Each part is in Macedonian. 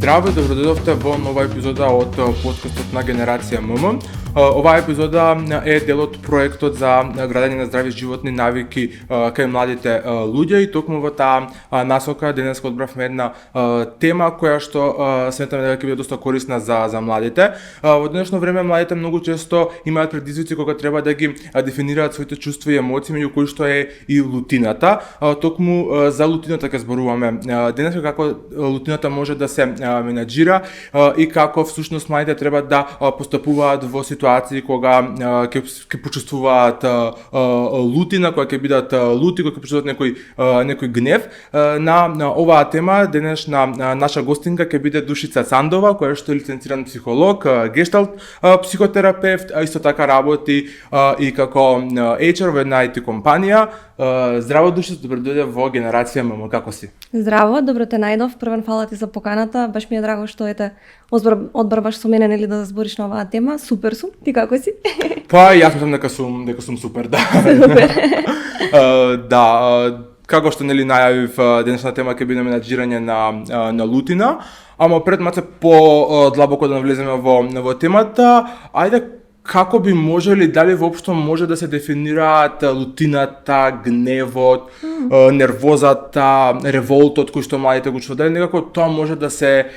Здраво и добродојдовте во нова епизода од подкастот на Генерација ММ. Оваа епизода е дел од проектот за градење на здрави животни навики кај младите луѓе и токму во таа насока денеска одбравме една тема која што сметаме дека ќе биде доста корисна за младите. Во денешно време младите многу често имаат предизвици кога треба да ги дефинираат своите чувства и емоции, меѓу кои што е и лутината. Токму за лутината ќе зборуваме денеска, како лутината може да се менаџира и како всушност младите треба да постапуваат во ситуации кога ќе почувствуваат лутина, кога ќе бидат лути, кога ќе почувствуваат некој гнев. На оваа тема денешна наша гостинка ќе биде Душица Сандова, која што е лиценциран психолог, гешталт психотерапевт, а исто така работи и како HR во една IT компанија. Здраво, Душица, добро дојде во Генерација ММ, како си? Здраво, добро те најдов. Првен фала ти за поканата. Баш ми е драго што одбрбаш со мене нели да збориш на оваа тема. Супер сум. Ти како си? Па јас мислам дека сум супер, да. Супер. Како што нели најавив, денешната тема ќе биде менаџирање на лутина, ама пред малце по длабоко да навлеземе во темата, ајде како би можели, дали воопшто може да се дефинираат лутината, гневот, нервозата, револтот кој што младите го чувствуваат, дали некако тоа може да се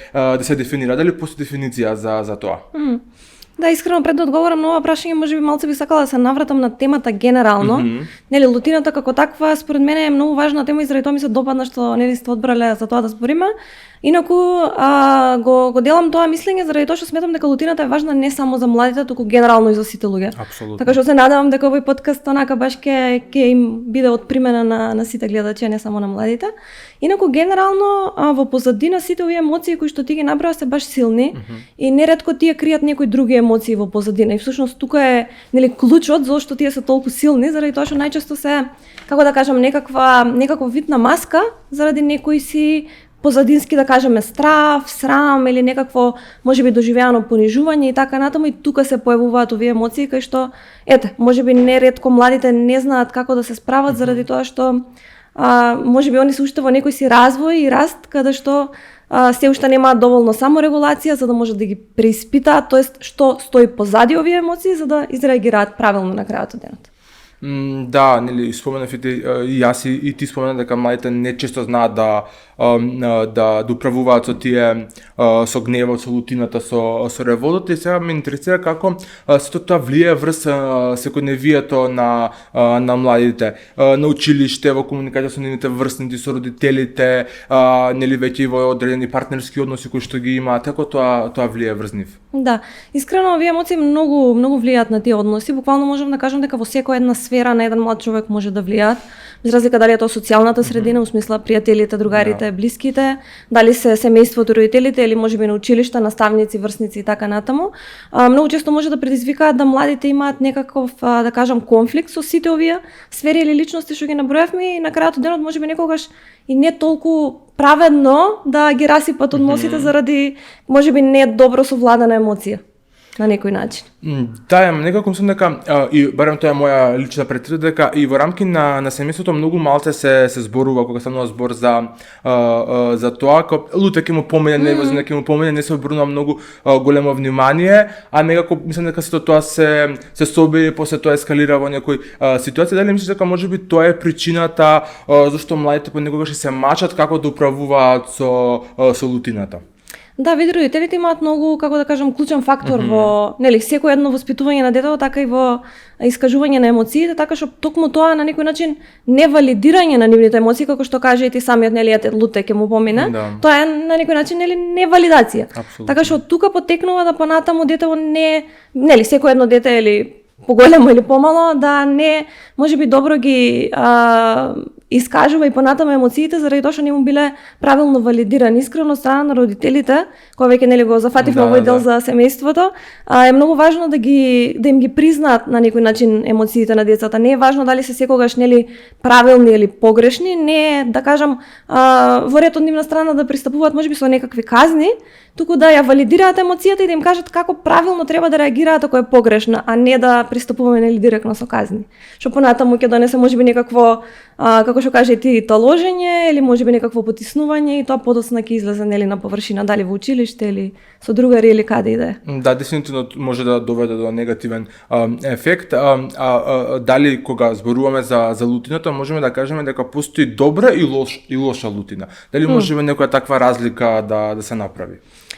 дефинира, дали постои дефиниција за тоа? Да, искрено пред да одговорам на ова прашање, можеби малце би сакала да се навратам на темата генерално. Нели лутината како таква според мене е многу важна тема и заради тоа ми се допадна што нели сте одбрале за тоа да збориме. Инаку го делам тоа мислење заради тоа што сметам дека лутината е важна не само за младите, туку генерално и за сите луѓе. Апсолутно. Така што се надевам дека овој подкаст онака баш ќе им биде од примена на сите гледачи, а не само на младите. Инаку генерално во позадина сите овие емоции кои што ти ги набраа се баш силни и неретко тие кријат некои други емоции во позадина. И всушност тука е нели клучот зошто тие се толку силни, заради тоа што најчесто се, како да кажам, некаков вид на маска заради некои си позадински, да кажеме, страв, срам или некакво можеби доживеано понижување и така натаму, и тука се појавуваат овие емоции кај што можеби неретко младите не знаат како да се справат заради тоа што можеби они се уште во некој си развој и раст каде што се уште немаат доволно саморегулација за да можат да ги преиспитаат, тоест што стои позади овие емоции за да изреагираат правилно на крајот од денот. Да, нели споменав и јас и ти спомена дека младите не често знаат да управуваат со тие со гневот, со лутината, со револтот, и сега ме интересира како сето тоа влијае врз секојдневието на младите, на училиште, во комуникација со нивните врсници, со родителите, нели веќе во одредени партнерски односи кои што ги имаат, како тоа влијае врз нив? Да, искрено овие емоции многу влијаат на тие односи. Буквално можам да кажам дека во секоја една сфера на еден млад човек може да влијаат, без разлика дали е тоа социјалната средина, усмисла пријателите, другарите, блиските, дали се семејството, родителите или можеби на училишта, наставници, врсници и така натаму. Многу често може да предизвикаат да младите имаат некаков, да кажам, конфликт со сите овие сфери или личности што ги наброевме и на крајот од денот можеби некогаш и не толку праведно да ги расипат односите заради можеби не добро совладана емоција на некој начин. Да, некако мислам дека и барем тоа е моја лична претензија дека и во рамки на семејството многу малце се зборува кога станува збор за тоа, како луте ќе му помине, невозможно ќе му помине, не се обрнува многу големо внимание, а некако мислам дека сето тоа се собира и после тоа ескалира во некој ситуација. Дали мислиш дека можеби тоа е причината зашто младите понекогаш се мачат како да управуваат со лутината? Да, види, родителите имаат многу, како да кажам, клучен фактор во, нели, секој едно воспитување на детето, така и во искажување на емоциите, така што токму тоа на некој начин невалидирање на нивните емоции, како што каже и ти самиот, нели, луте ќе му помине, тоа е на некој начин, нели, невалидација. Така што тука потекнува да понатаму детето не, нели, секој едно дете или поголемо или помало, да не можеби добро ги искажува и понатаму емоциите заради тоа што не му биле правилно валидирани. Искрено од страна на родителите, кога веќе нели го зафативме овој дел за семејството, е многу важно да им ги признаат на некој начин емоциите на децата. Не е важно дали се секогаш нели правилни или погрешни, не е, да кажам, во ред од нивна страна да пристапуваат можеби со некакви казни, туку да ја валидираат емоцијата и да им кажат како правилно треба да реагираат ако е погрешна, а не да пристапуваме нели директно со казни. Што понатаму ќе донесе можеби некакво како што каже ти таложење или можеби некакво потиснување и тоа подоцна ќе излезе нели на површина дали во училиште или со другари или каде и да е. Да, дефинитивно може да доведе до негативен ефект. Дали кога зборуваме за лутината, можеме да кажеме дека постои добра и лоша лутина. Дали можеме некоја таква разлика да се направи?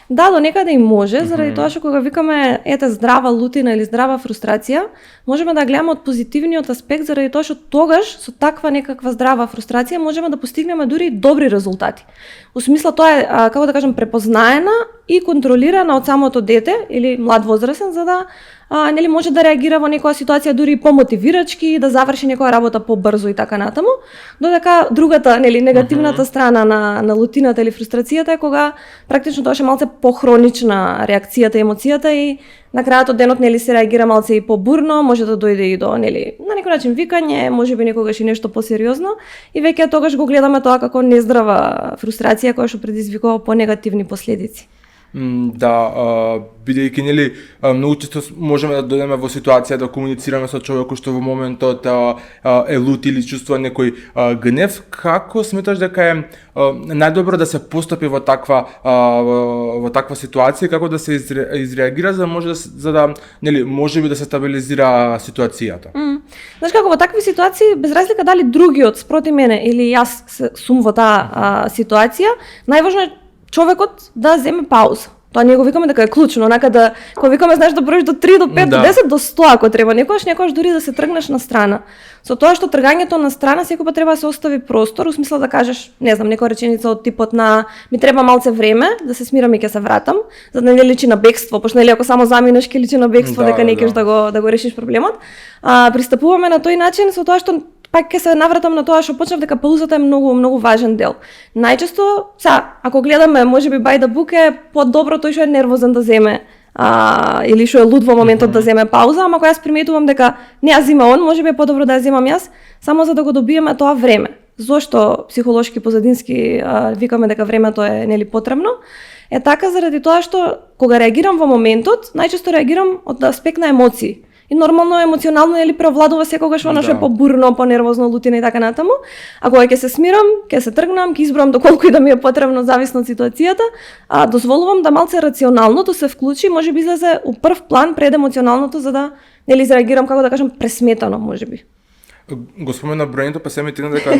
Да, до некаде и може, заради тоа што кога викаме здрава лутина или здрава фрустрација, можеме да гледаме од позитивниот аспект, заради тоа што тогаш со таква некаква здрава фрустрација можеме да постигнеме дури добри резултати. Во смисла тоа е, како да кажем, препознаена и контролирана од самото дете или млад возрастен, за да нели може да реагира во некоја ситуација дури помотивирачки, да заврши некоја работа побрзо и така натаму, додека другата, нели негативната страна на лутината или фрустрацијата е кога практично тоа е малце похронична реакцијата и емоцијата и на крајот од денот нели се реагира малце и побурно, може да дојде и до нели на некој начин викање, можеби некогаш и нешто посериозно и веќе тогаш го гледаме тоа како нездрава фрустрација која што предизвикува понегативни последици. Да, бидејќи нели многу често можеме да дојдеме во ситуација да комуницираме со човекот што во моментот е лут или чувствува некој гнев, како сметаш дека е најдобро да се постапи во таква ситуација, како да се изреагира за да нели можеби да се стабилизира ситуацијата? Знаеш како, во такви ситуации, без разлика дали другиот спроти мене или јас сум во таа ситуација, најважно е човекот да земе пауза. Тоа ние го викаме дека е клучно, онака да кога викаме знаеш да броиш до 3 до 5 до 10 до 100 ако треба, некогаш дури да се тргнеш на страна. Со тоа што тргањето на страна секогаш треба да се остави простор, во смисла да кажеш, не знам, некоја реченица од типот на ми треба малце време да се смирам и ќе се вратам, за да не личи на бегство, пошто нели ако само заминеш ќе личи на бегство дека не кеш да го решиш проблемот. Пристапуваме на тој начин со тоа што пак ќе се навратам на тоа што почнав дека паузата е многу важен дел. Најчесто, ако гледаме, можеби by the book е подобро тој што е нервозен да земе или што е луд во моментот да земе пауза, ама кога јас приметувам дека не ја зема он, можеби е подобро да ја земам јас, само за да го добиеме тоа време. Зошто психолошки позадински викаме дека времето е нели потребно? Е така заради тоа што кога реагирам во моментот, најчесто реагирам од аспект на емоции. И нормално емоционално нели превладува секогаш она што е побурно, понервозно, лутина и така натаму. А кога ќе се смирам, ќе се тргнам, ќе избрам доколку и да ми е потребно зависно од ситуацијата, дозволувам да малце рационалното се вклучи, можеби излезе у прв план пред емоционалното за да нели изреагирам како да кажам пресметано можеби. Го спомена броењето, па се ми тегна дека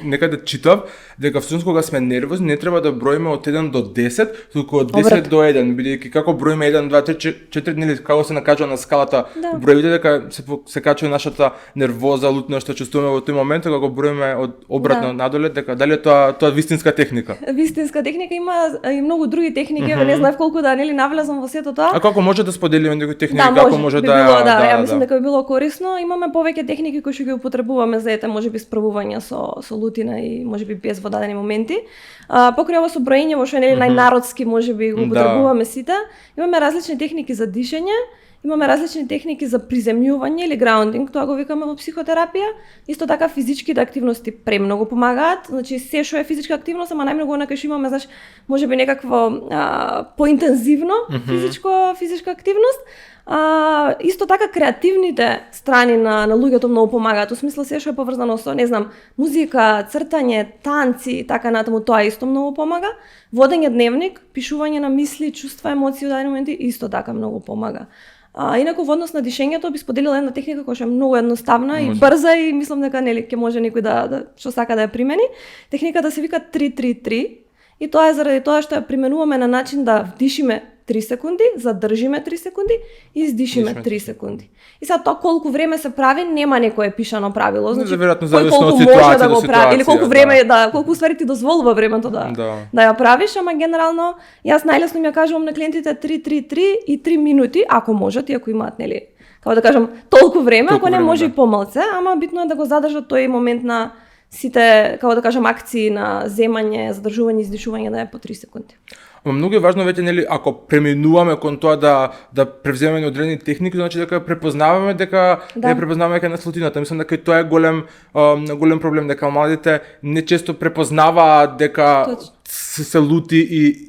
некаде читав дека всушност кога сме нервозни не треба да броиме од 1 до 10, туку од 10 до 1, бидејќи како броиме 1, 2, 3, 4, нели како се накажува на скалата броевите дека се качува нашата нервоза, лутина што чувствуваме во тој момент, кога го броиме од обратно надоле, дека дали е тоа вистинска техника? Вистинска техника има и многу други техники, не знаев колку да нели навлезам во сето тоа. А како може да споделиме некои техники, како може да ја мислам дека би било корисно, имаме повеќе техники кои ги употребуваме за можеби справување со лутина и можеби без во дадени моменти. Покрај ова со броење во што е најнародски можеби го употребуваме сите, имаме различни техники за дишење, имаме различни техники за приземјување или граундинг, тоа го викаме во психотерапија. Исто така физичките активности премногу помагаат, значи се што е физичка активност, ама најмногу онака што имаме, знаеш, можеби некакво поинтензивно физичка активност. Исто така креативните страни на луѓето многу помагаат, во смисла се што е поврзано со, не знам, музика, цртање, танци, така натаму, тоа исто многу помага. Водење дневник, пишување на мисли, чувства, емоции во дадени моменти исто така многу помага. Инаку во однос на дишењето би споделила една техника која е многу едноставна и брза и мислам дека нели ќе може некој да што сака да ја примени. Техниката се вика 3-3-3 и тоа е заради тоа што ја применуваме на начин да вдишиме 3 секунди, задржиме 3 секунди и издишиме 3 секунди. И сега тоа колку време се прави нема некое пишано правило, значи веројатно зависно од ситуација до ситуација или колку време колку ствари ти дозволува времето да ја правиш, ама генерално јас најлесно ми ја кажувам на клиентите 3-3-3 и 3 минути ако можат и ако имаат нели како да кажам толку време, ако не може и помалце, ама битно е да го задржат тој момент на сите, како да кажам, акции на земање, задржување, издишување да е по 3 секунди. Многу е важно веќе нели ако преминуваме кон тоа да превземеме одредени техники, значи дека препознаваме дека препознаваме дека на лутината. Мислам дека тоа е голем проблем дека младите не често препознаваат дека се лути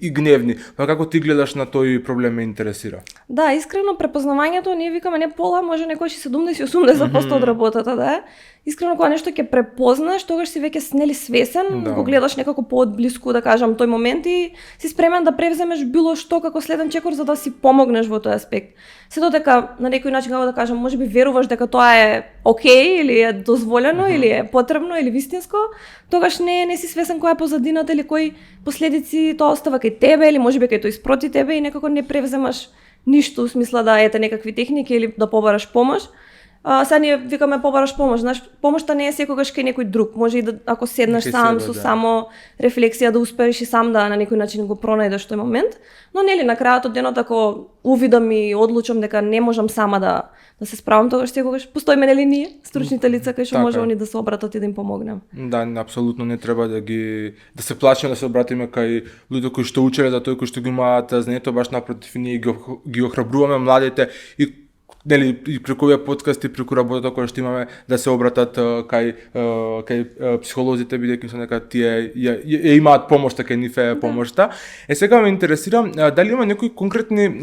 и гневни. Па како ти гледаш на тој проблем ме интересира? Да, искрено препознавањето, ние викаме не пола, може некој 70-80% од работата да е. Искрено кога нешто ќе препознаш, тогаш си веќе свесен, го гледаш некако поодблиску, да кажам, тој момент и си спремен да превземеш било што како следен чекор за да си помогнеш во тој аспект. Се додека на некој начин како да кажам, можеби веруваш дека тоа е окей или е дозволено или е потребно или вистинско, тогаш не си свесен која е позадината или кои последици тоа остава кај тебе или можеби кај тој спроти тебе и некако не превземаш ништо, в смисла да ете некакви техники или да побараш помош. Сега ние викаме побараш помош, знаеш, помошта не е секогаш кај некој друг. Може и да ако седнеш сам со само рефлексија да успееш и сам да на некој начин го пронајдеш тој момент, но нели на крајот од денот ако увидам и одлучам дека не можам сама да се справам, тогаш секогаш постоиме нели ние, стручните лица кои што може они да се обратат и да им помогнем. Да, апсолутно не треба да се плачеме да се обратиме кај луѓе кои што учеле за тој кои што ги имаат знанието, баш напротив ние ги охрабруваме младите и нели и преку овие подкасти, преку работата која што имаме да се обратат кај психолозите, бидејќи се нека тие ја имаат помошта кај нив е помошта. Сега ме интересира дали има некои конкретни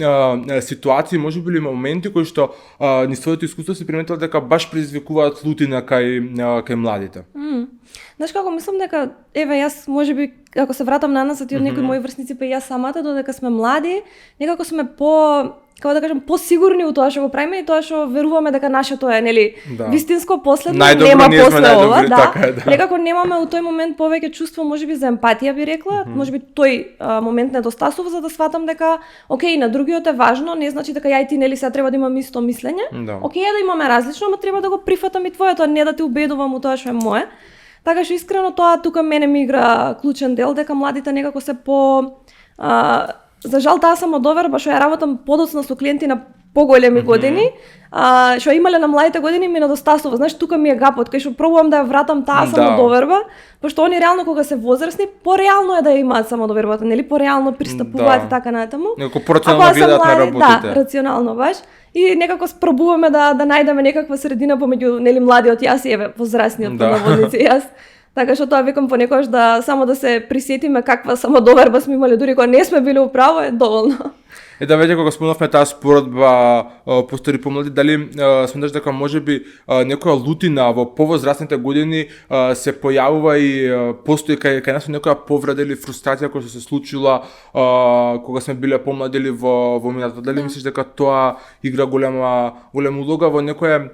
ситуации, можеби ли моменти кои што низ своето искуство се приметила дека баш предизвикуваат лутина кај младите. Знаеш како мислам дека еве јас можеби ако се вратам наназад и од некои мои врсници па и јас самата додека сме млади, некако сме како да кажам, посигурни во тоа што го правиме и тоа што веруваме дека нашето е, нели, вистинско, последно, нема после ова, да. Некако немаме у тој момент повеќе чувство, можеби за емпатија би рекла, можеби тој момент недостасува за да сватам дека, окей, на другиот е важно, не значи дека ја и ти нели сега треба да имаме исто мислење. Окей да имаме различно, ама треба да го прифатам и твоето, не да те убедувам у тоа што е мое. Така што искрено тоа тука мене ми игра клучен дел дека младите некако се за жал таа самодоверба што ја работам подоцна со клиенти на поголеми години, што имале на младите години ми недостасува. Знаеш, тука ми е гапот, кај што пробувам да ја вратам таа самодоверба, пошто они реално кога се возрастни, пореално е да ја имаат самодовербата, нели пореално пристапуваат и така натаму. Некако порационално гледаат на работите. Да, рационално баш. И некако спробуваме да најдеме некаква средина помеѓу нели младиот јас и еве возрастниот наводници јас. Така што тоа викам понекогаш да само да се присетиме каква самодоверба сме имали дури кога не сме били управо е доволно. Да веќе кога спомнавме таа споредба постари помлади, дали сметаш дека можеби некоја лутина во повозрастните години се појавува и постои кај нас некоја повреда или фрустрација која се случила кога сме биле помлади или во минатото? Дали мислиш дека тоа игра голема улога во некоја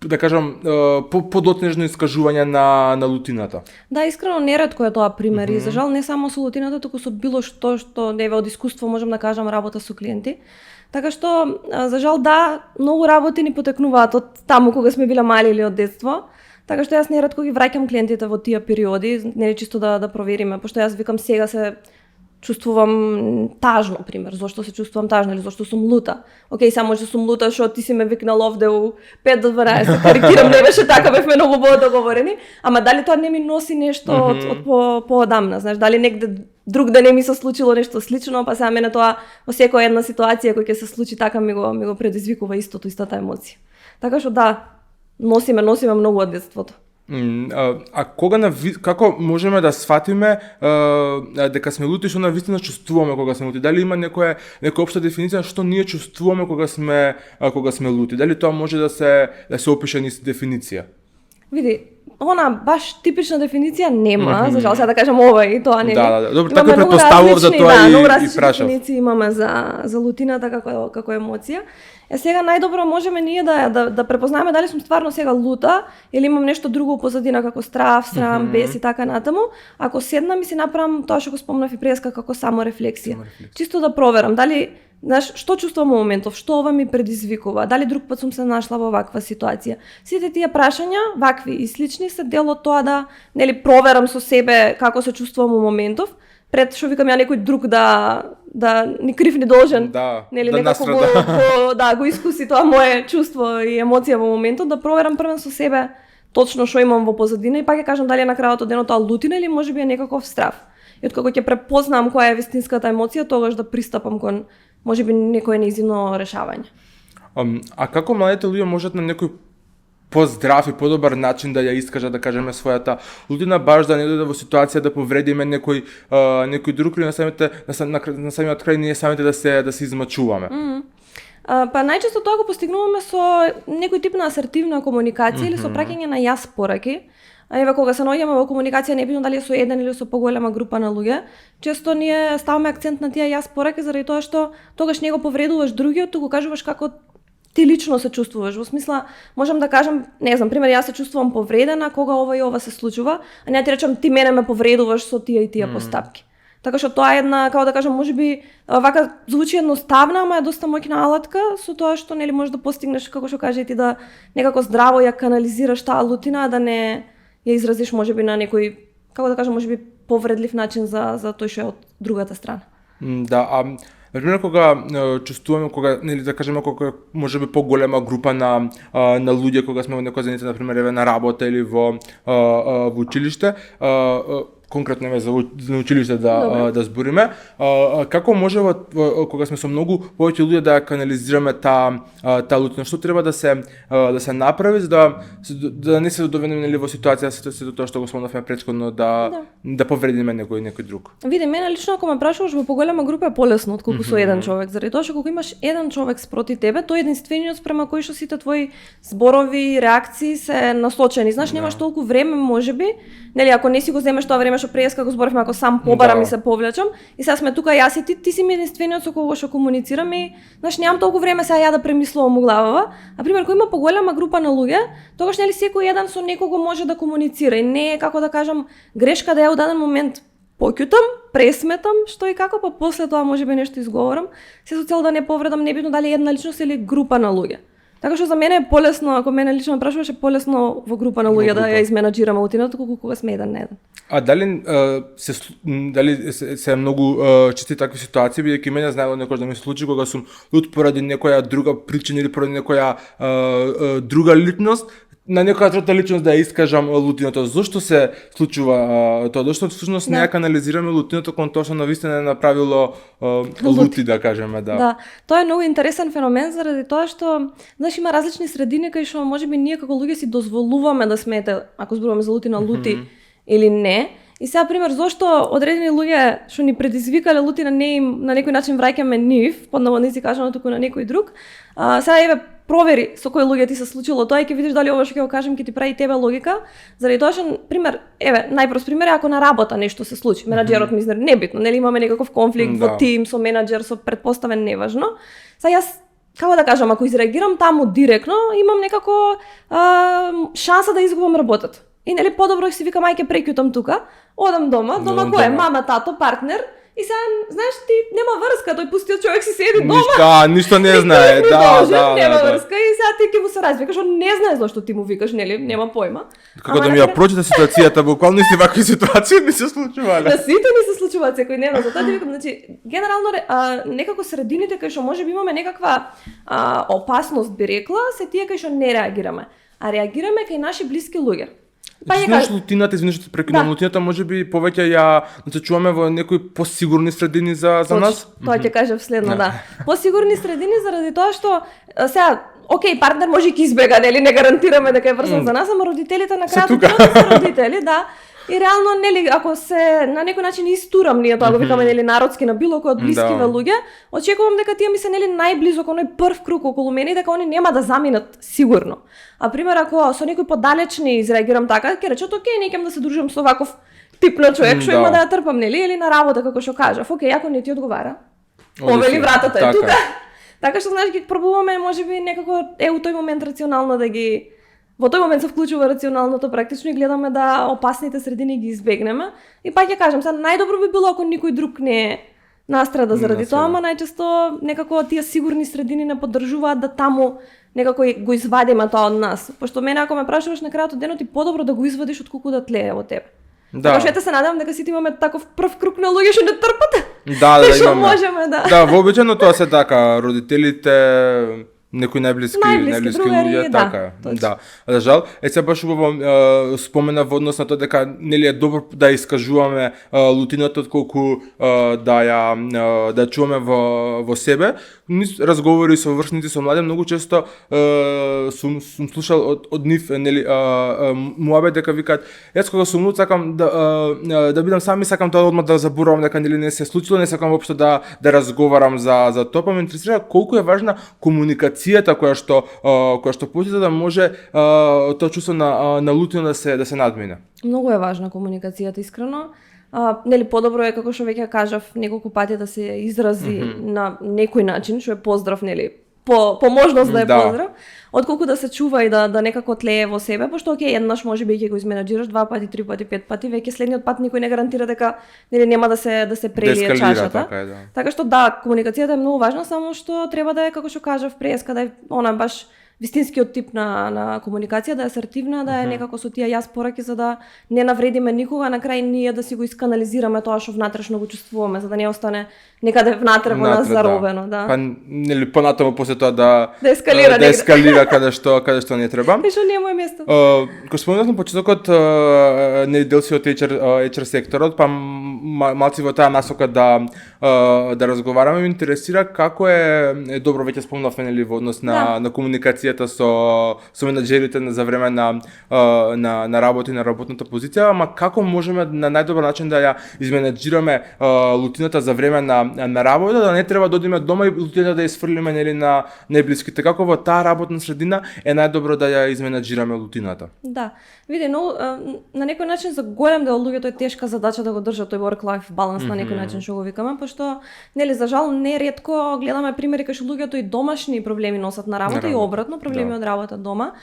да кажам, подотнежно искажување на лутината? Да, искрено неретко е тоа пример и за жал не само со лутината, туку со било што неве од искуство можам да кажам работа со клиенти. Така што за жал да, многу работи ни потекнуваат од таму кога сме биле мали или од детство. Така што јас неретко ги враќам клиентите во тие периоди, нели чисто да провериме, пошто јас викам сега се чувствувам тажно, пример, зошто се чувствувам тажно или зошто сум лута. Океј, само што сум лута што ти си ме викнал овде у 5 до 12, карикирам, не беше така, бевме многу договорени, ама дали тоа не ми носи нешто од поодамна, знаеш, дали негде другде не ми се случило нешто слично, па сега мене тоа во секоја една ситуација која ќе се случи така ми го предизвикува истата емоција. Така што да, носиме многу од детството. Како можеме да сфатиме дека сме лути, што навистина чувствуваме кога сме лути? Дали има некоја општа дефиниција што ние чувствуваме кога сме лути? Дали тоа може да се опише низ дефиниција? Види, она баш типична дефиниција нема, за жал сега да кажам ова и тоа нели. Да. Добро, така претпоставував за тоа и прашав. Дефиниции имаме за лутината како емоција. Сега најдобро можеме ние да препознаеме дали сум стварно сега лута или имам нешто друго позадина како страв, срам, бес и така натаму. Ако седнам и си направам тоа што го спомнав и преска како саморефлексија. Чисто да проверам дали знаеш, што чувствувам во моментов, што ова ми предизвикува, дали друг пат сум се нашла во ваква ситуација. Сите тие прашања, вакви и слични, се дел од тоа да нели проверам со себе како се чувствувам во моментов, пред што викам ја некој друг да ни крив ни должен, нели некако го искуси тоа мое чувство и емоција во моментот, да проверам првен со себе точно што имам во позадина и пак ќе кажам дали е на крајот од денот тоа лутина или можеби е некаков страв. И откако ќе препознам која е вистинската емоција, тогаш да пристапам кон можеби некое неизино решавање. А како младите луѓе можат на некој поздрав и подобар начин да ја искажа, да кажеме, својата лутина, баш да не дојде во ситуација да повредиме некој друг или на самиот крај ние самите да се измачуваме. Па најчесто тоа го постигнуваме со некој тип на асертивна комуникација или со праќање на јас пораки. Еве кога се наоѓаме во комуникација, небитно дали е со еден или со поголема група на луѓе, често ние ставаме акцент на тие јас пораки заради тоа што тогаш не го повредуваш другиот, туку кажуваш како ти лично се чувствуваш. Во смисла, можам да кажам, не знам, пример, јас се чувствувам повредена кога ова и ова се случува, а не ти речам ти мене ме повредуваш со тие и тие постапки. Така што тоа е една, како да кажам, можеби вака звучи едноставна, ама е доста моќна алатка со тоа што нели можеш да постигнеш, како што кажа ти, да некако здраво ја канализираш таа лутина, да не ја изразиш можеби на некој, како да кажам, можеби повредлив начин за тој што е од другата страна. Да, например, кога чувствуваме, кога, нели да кажеме, кога можеби поголема група на луѓе, кога сме во некоја заедница, например, еве на работа или во училиште, конкретно еве за училиште да збориме, како може кога сме со многу повеќе луѓе да канализираме таа лутина, што треба да се направи за да не се доведеме нели во ситуација се тоа што го спомнавме претходно да повредиме некој друг. Види, мене лично ако ме прашуваш во поголема група е полесно отколку со еден човек, заради тоа што кога имаш еден човек спроти тебе, тој е единствениот спрема кој што сите твои зборови, реакции се насочени. Знаеш, немаш толку време можеби, нели ако не си го земеш тоа време што преска го зборивме, ако сам побарам и се повлечам, и сега сме тука јас и ти си ми единствениот со кого што комуницирам и знаеш немам толку време сега ја да премислувам у главава. А пример кога има поголема група на луѓе, тогаш нели секој еден со некого може да комуницира и не е како да кажам грешка да ја во даден момент поќутам, пресметам што и како, па после тоа можеби нешто изговорам, се со цел да не повредам небитно дали една личност или група на луѓе. Така што за мене е полесно, ако мене лично ме прашуваш, е полесно во група на луѓе да ја изменаџираме лутината колку кога сме еден на еден. А дали се многу чести такви ситуации, бидејќи мене знаело некој да ми случи кога сум лут поради некоја друга причина или поради некоја друга личност, на некоја трета личност да ја искажам лутината. Зошто се случува тоа? Зошто всушност не ја канализираме лутината кон тоа што навистина е направило лути, да кажеме, да. Да, тоа е многу интересен феномен заради тоа што знаеш има различни средини кај што можеби ние како луѓе си дозволуваме да смете, ако зборуваме за лутина лути или не. И сега пример зошто одредени луѓе што ни предизвикале лутина не им на некој начин враќаме нив, под наводници кажано туку на некој друг. Сега еве провери со кои луѓе ти се случило тоа и ќе видиш дали ова што ќе го кажам ќе ти прави тебе логика. Заради тоа што пример, еве најпрост пример е ако на работа нешто се случи, менаџерот ми изнер небитно, нели имаме некаков конфликт во тим со менаџер, со претпоставен неважно. Сега јас како да кажам, ако изреагирам таму директно, имам некако шанса да изгубам работата. И нели подобро си викам ајде прекјутам тука, одам дома кој е мама, тато, партнер и сега знаеш ти нема врска, тој пустиот човек си седи дома. Ништо не знае, нема врска и сега ти ќе му се развикаш, он не знае зошто ти му викаш, нели, нема појма. Како да ми ја прочита ситуацијата, буквално исти вакви ситуации ми се случувале. На сите ни се случуваат секојдневно, затоа ти викам, значи генерално некако средините кај што можеби имаме некаква опасност би рекла, се тие кај што не реагираме, а реагираме кај наши блиски луѓе. Знаеш лутината, извиниш што прекинувам, лутината можеби повеќе ја насочуваме во некои посигурни средини за нас? Тоа ќе кажав следно, да. Посигурни средини заради тоа што сега окей, партнер може и ќе избега, нели, не гарантираме дека е врзан за нас, ама родителите на крајот се родители, да. И реално, нели, ако се на некој начин истурам ние тоа го викаме, нели, народски на било кој од блискиве луѓе, очекувам дека тие ми се нели најблизо кон оној прв круг околу мене и дека они нема да заминат сигурно. А пример ако со некој подалечни изреагирам така, ќе речат окей, не ќе да се дружам со ваков тип на човек, што има да ја трпам, нели, или на работа како што кажав. Окей, ако не ти одговара, повели вратата е тука. Така што знаеш ќе пробуваме можеби некако у тој момент рационално да ги во тој момент се вклучува рационалното практично и гледаме да опасните средини ги избегнеме. И пак ќе кажам, сега најдобро би било ако никој друг не настрада заради тоа, ама најчесто некако тие сигурни средини не поддржуваат да таму некако го извадиме тоа од нас. Пошто мене ако ме прашуваш на крајот од денот и подобро да го извадиш отколку да тлее во тебе. Да. Така што се надевам дека сите имаме таков прв круг на луѓе што не трпат. Да, имаме. Можеме, да. Да, вообичаено тоа се така, родителите некои најблиски другари, луѓе, така. точно. Да. За жал, се баш убаво спомена во однос на тоа дека нели е добро да искажуваме лутината отколку да ја чуваме во себе. Низ разговори со вршници, со млади, многу често сум слушал од нив нели муабет дека викаат јас кога сум луд сакам да бидам сам и сакам тоа одма да заборавам дека нели не се случило, не сакам воопшто да разговарам за тоа, па ме интересира колку е важна комуникацијата која што потица да може тоа чувство на лутина да се надмине. Многу е важна комуникацијата, искрено. Нели подобро е, како што веќе кажав неколку пати, да се изрази на некој начин, што е поздрав, нели, по можност да е поздрав, отколку да се чува и да некако тлее во себе, пошто окей, еднаш можеби ќе го изменаџираш, 2 пати, 3 пати, 5 пати, веќе следниот пат никој не гарантира дека нели нема да се прелие чашата. Така што да, комуникацијата е многу важна, само што треба да е, како што кажав преска, да е она баш вистинскиот тип на комуникација, да е асертивна, да е некако со тие јас пораки, за да не навредиме никога, на крај ние да си го исканализираме тоа што внатрешно го чувствуваме, за да не остане некаде внатре во нас заровено, да. Па нели понатаму после тоа да ескалира каде што не треба. И што не е мој место. Кога спомнав на почетокот нели дел си од HR секторот, па малци во таа насока да разговараме, ме интересира како е добро, веќе спомнавме нели во однос на комуникација со менаџерите за време на работа и на работната позиција, ама како можеме на најдобар начин да ја изменаџираме лутината за време на работа, да не треба да одиме дома и лутината да ја изфрлиме нели на најблиските. Како во таа работна средина е најдобро да ја изменаџираме лутината? Да. Види, но на некој начин за голем дел луѓето е тешка задача да го држат тој work-life баланс на некој начин што го викаме, пошто нели за жал неретко гледаме примери кај што луѓето и домашни проблеми носат на работа и обратно проблеми од работа дома.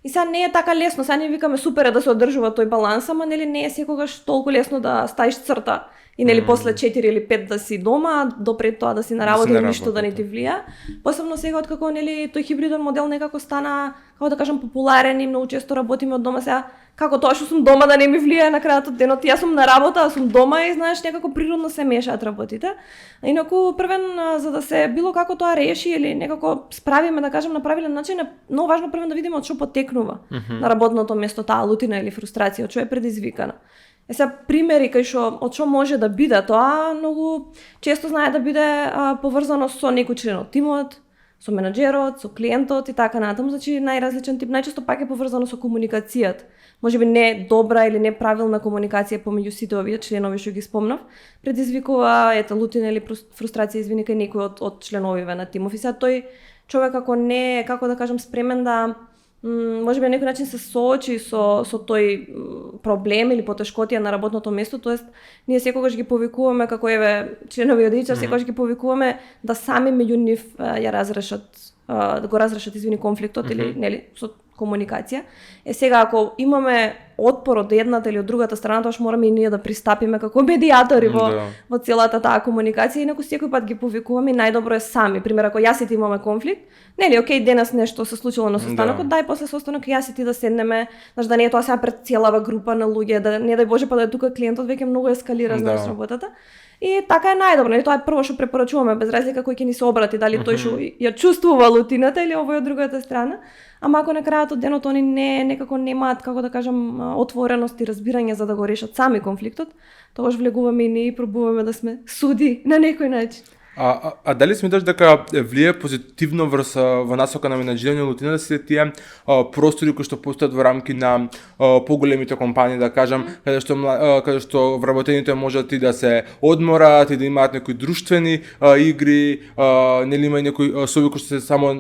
И сега не е така лесно, сега не викаме супер е да се одржува тој баланс, ама нели не е секогаш толку лесно да ставиш црта и нели после 4 или 5 да си дома, допред тоа да си на работа и ништо да не ти влија. Посебно сега откако нели тој хибриден модел некако стана, како да кажам, популарен и многу често работиме од дома сега. Како тоа што сум дома да не ми влијае на крајот од денот, јас сум на работа, а сум дома и знаеш некако природно се мешаат работите. Инаку првен за да се било како тоа реши или некако справиме да кажам на правилен начин, е многу важно првен да видиме од што потекнува на работното место таа лутина или фрустрација, од што е предизвикана. Сега примери кај што од што може да биде тоа, многу често знае да биде поврзано со некој член од тимот, со менаџерот, со клиентот и така натаму, значи најразличен тип, најчесто пак е поврзано со комуникацијата. Можеби не добра или неправилна комуникација помеѓу сите овие членови што ги спомнав, предизвикува лутина или фрустрација, извини, кај некој од членовиве на тимов. И сега тој човек ако не е, како да кажам, спремен да можеби на некој начин се соочи со тој проблем или потешкотија на работното место, тоест ние секогаш ги повикуваме како членови од HR, секогаш ги повикуваме да сами меѓу нив ја разрешат, да го разрешат конфликтот или нели со комуникација. Сега ако имаме отпор од едната или од другата страна, тоа што мораме и ние да пристапиме како медијатори во целата таа комуникација, инаку секој пат ги повикуваме и најдобро е сами. Пример, ако јас и ти имаме конфликт, нели, окей, денес нешто се случило на состанокот, дај после состанок јас и ти да седнеме, знаеш, да не е тоа сега пред целава група на луѓе, да не дај Боже па да е тука клиентот, веќе многу ескалира знаеш работата. И така е најдобро, нели, тоа е прво што препорачуваме, без разлика кој ќе ни се обрати, дали тој што ја чувствува лутината или овој од другата страна. Ама ако на крајот од денот они некако немаат, како да кажам, отвореност и разбирање за да го решат сами конфликтот, тогаш влегуваме и ние и пробуваме да сме суди на некој начин. А дали сметаш дека влие позитивно во насока на менаџирање лутина да се тие простори кои што постојат во рамки на поголемите компании, да кажам, каде што вработените можат и да се одморат и да имаат некои друштвени игри, нели има и некои соби кои што се само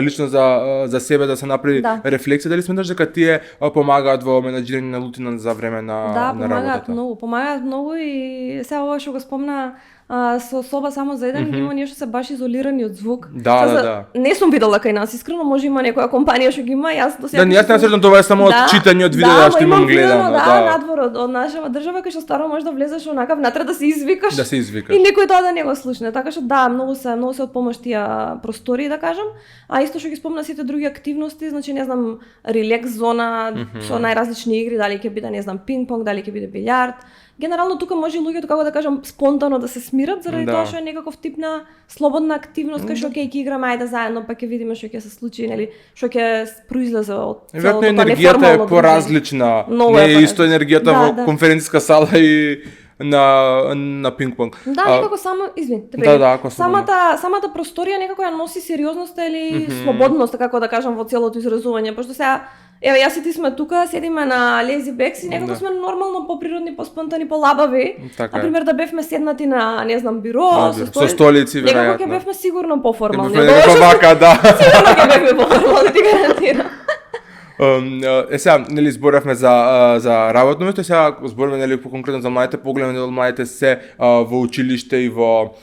лично за себе да се направи рефлексија, дали сметаш дека тие помагаат во менаџирање на лутина за време на работата? Да, помагаат многу и сега ова што го спомна со соба само за еден, има ние што се баш изолирани од звук. Да. Не сум видела кај нас, искрено, може има некоја компанија што ги има, јас до сега. Да, јас не сретам тоа е само од читање од видеа што имам гледано, надвор од нашава држава кај што старо може да влезеш онака внатре да се извикаш. И некој тоа да не го слушне. Така што да, многу се од помош тие простори, да кажам. А исто што ги спомна сите други активности, значи не знам, релекс зона со најразлични игри, дали ќе биде не знам пинг-понг, дали ќе биде билјард. Генерално тука може луѓето, како да кажам, спонтано да се смират заради тоа што е некаков некаков тип на слободна активност, кај што ќе играме ајде заедно, па ќе видиме што ќе се случи, нели, што ќе произлезе од целото тоа енергијата е поразлична. Не е исто енергијата во конференциска сала и на пинг-понг. Да, некако само, ако самата просторија некако ја носи сериозноста или слободноста, како да кажам, во целото изразување, пошто сега еве јас и ти сме тука, седиме на Lazy Bags и некако сме нормално поприродни, поспонтани, полабави. Например да бевме седнати на, не знам, биро, со столици, веројатно. Некако ќе бевме сигурно поформални. Сигурно ќе бевме поформални, ти гарантирам. Сега, нели, зборавме за работно место, сега збориме, нели, конкретно за младите, погледаме дел младите се во училиште и во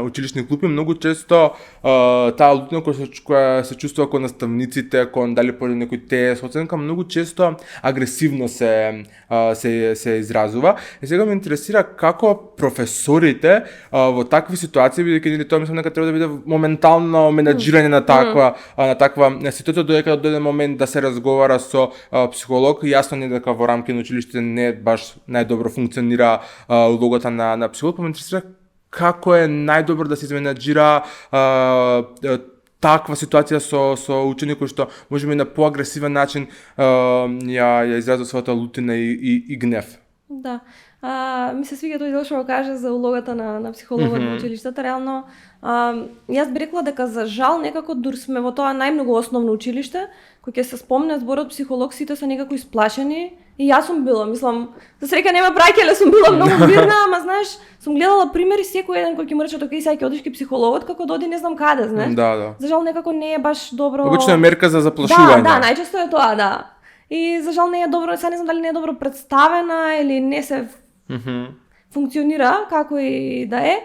училишни клуби, многу често таа лутина која се чувствува кон наставниците, кон дали поради некој тест, оценка, многу често агресивно се изразува. И сега ме интересира како професорите во такви ситуации, бидејќи нели тоа мислам дека треба да биде моментално менаџирање на таква ситуација, додека дојде момент да се разговара со психолог. Јасно не дека во рамки на училиште не баш најдобро функционира улогата на психолог, па ме интересира како е најдобро да се изменаџира таква ситуација со ученик кој што можеби на поагресивен начин ја изразува својата лутина и гнев. Да. Ми се свиѓа тој дел што го каже за улогата на психологот во училиштата. Реално, јас би рекла дека за жал некако дур сме во тоа најмногу основно училиште, кој ќе се спомне зборот психолог, сите се некако исплашени. И јас сум била, мислам, за среќа нема браќале, сум била многу мирна, ама знаеш, сум гледала примери секој еден кој ќе му рече окей, сега ќе одиш ки психологот, како да оди не знам каде, знаеш. Да. За жал некако не е баш добро. Обично е мерка за заплашување. Да, најчесто е тоа, да. И за жал не е добро, сега не знам дали не е добро представена или не се функционира како и да е.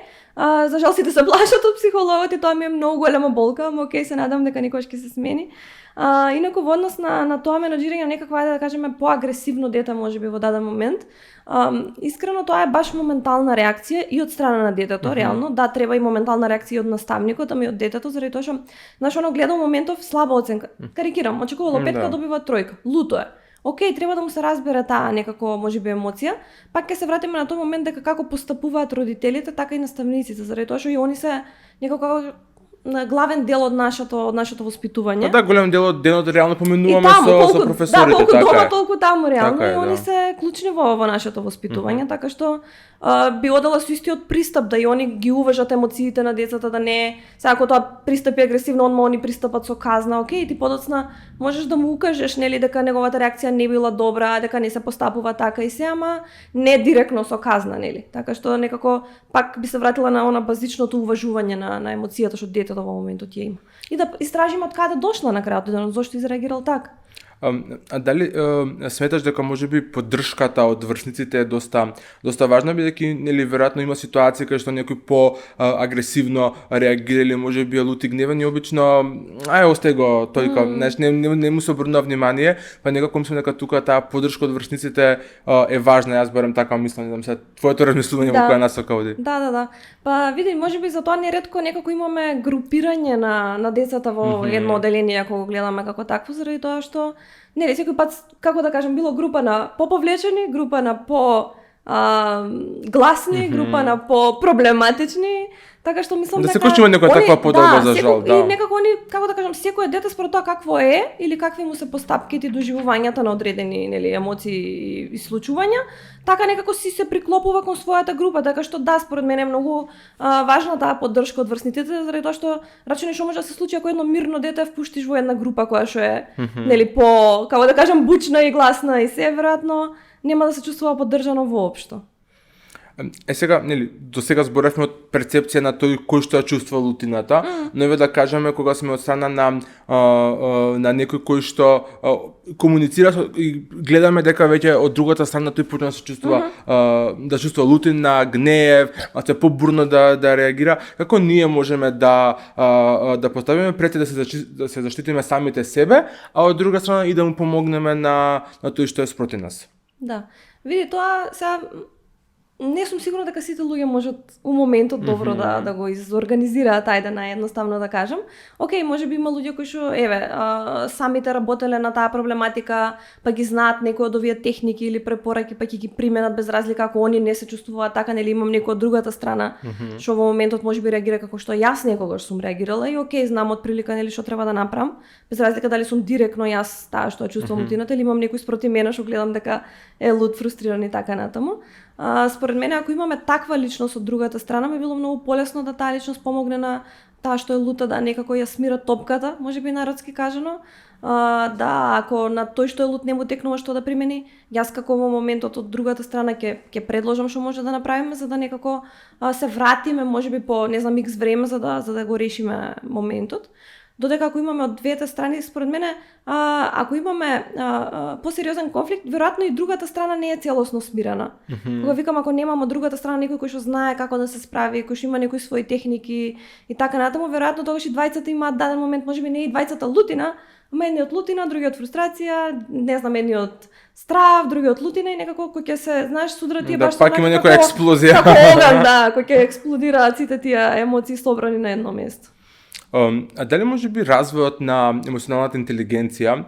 За жал сите се плашат од психологот и тоа ми е многу голема болка, ама окей, се надам дека никош ќе се смени. Инаку во однос на тоа менаџирање некаква, да кажеме, поагресивно дете можеби во даден момент. Искрено тоа е баш моментална реакција и од страна на детето, реално. Да, треба и моментална реакција од наставникот, ама и од детето, заради тоа што знаеш, оно гледа моментов слаба оценка. Карикирам, очекувало 5, добива 3. Луто е. Океј, треба да му се разбере таа некако можеби емоција. Пак ќе се вратиме на тој момент дека како постапуваат родителите, така и наставниците, заради тоа што и они се некако главен дел од нашето воспитување. Да, голем дел од денот реално поминуваме со професорите, колку така дома, толку таму реално, така и они се клучни во нашето воспитување, така што би одела со истиот пристап, да и они ги уважат емоциите на децата, да не сега ако тоа пристапи агресивно, онма они пристапат со казна, окей, ти подоцна можеш да му укажеш, нели, дека неговата реакција не била добра, дека не се постапува така и се, ама не директно со казна, нели. Така што некако пак би се вратила на она базичното уважување на емоцијата што детето во моментот ја има. И да истражиме од каде дошла на крајот, зошто изреагирал така. А дали сметаш дека можеби поддршката од врсниците е доста важна, бидејќи нели веројатно има ситуации кај што некој по агресивно реагира или можеби лути гневен и обично остај го тој знаеш, не му се обрнува внимание, па некако мислам дека тука таа поддршка од врсниците е важна. Јас барем така мислам, не знам се твоето размислување во која насока оди. Да. Па види, можеби за тоа неретко некако имаме групирање на децата во едно оделение, ако го гледаме како такво, заради тоа што нели секој пат, како да кажам, било група на поповлечени, група на гласни, група на проблематични, така што мислам дека да се кочува некоја таква подолба за жал, да. И некако они, како да кажам, секој дете според тоа какво е или какви му се постапките и доживувањата на одредени, нели, емоции и случувања, така некако си се приклопува кон својата група, така што да, според мене е многу важна таа поддршка од врсниците, заради тоа што рачуни што може да се случи ако едно мирно дете впуштиш во една група која што е нели како да кажам бучна и гласна и се веројатно нема да се чувствува поддржано воопшто. Сега, нели, до сега зборевме од перцепција на тој кој што ја чувствува лутината, но еве да кажеме кога сме од страна на некој кој што комуницира и гледаме дека веќе од другата страна тој почна да се чувствува да чувствува лутина, гнев, се побурно да реагира, како ние можеме да поставиме пред да се заштитиме самите себе, а од друга страна и да му помогнеме на тој што е спроти нас. Да. Види, тоа сега Не сум сигурна дека сите луѓе можат у моментот добро да го изорганизираат, ајде наједноставно да кажам. Океј, можеби има луѓе кои што самите работеле на таа проблематика, па ги знаат некои од овие техники или препораки, па ќе ги применат без разлика ако они не се чувствуваат така, нели имам некој од другата страна што во моментот можеби реагира како што јас некогаш сум реагирала и океј, знам отприлика нели што треба да направам, без разлика дали сум директно јас таа што ја чувствувам утината или имам некој спроти мене што гледам дека е луд, фрустриран и така натаму. Според мене, ако имаме таква личност од другата страна, би било многу полесно да таа личност помогне на таа што е лута да некако ја смира топката, можеби народски кажано, да ако на тој што е лут не му текнува што да примени, јас како во моментот од другата страна ќе предложам што може да направиме за да некако се вратиме можеби по не знам икс време за да го решиме моментот. Додека ако имаме од двете страни, според мене, ако имаме посериозен конфликт, веројатно и другата страна не е целосно смирена. Кога викам ако немам од другата страна некој кој што знае како да се справи, кој што има некои своји техники и така натаму, веројатно тогаш и двајцата имаат даден момент, можеби не и двајцата лутина, ама едниот лутина, другиот фрустрација, не знам, едниот страв, другиот лутина и некако кој ќе се, знаеш, судра тие баш пак има некоја експлозија. Како оган, кој ќе експлодираат сите тие емоции собрани на едно место. А дали може би развојот на емоционалната интелигенција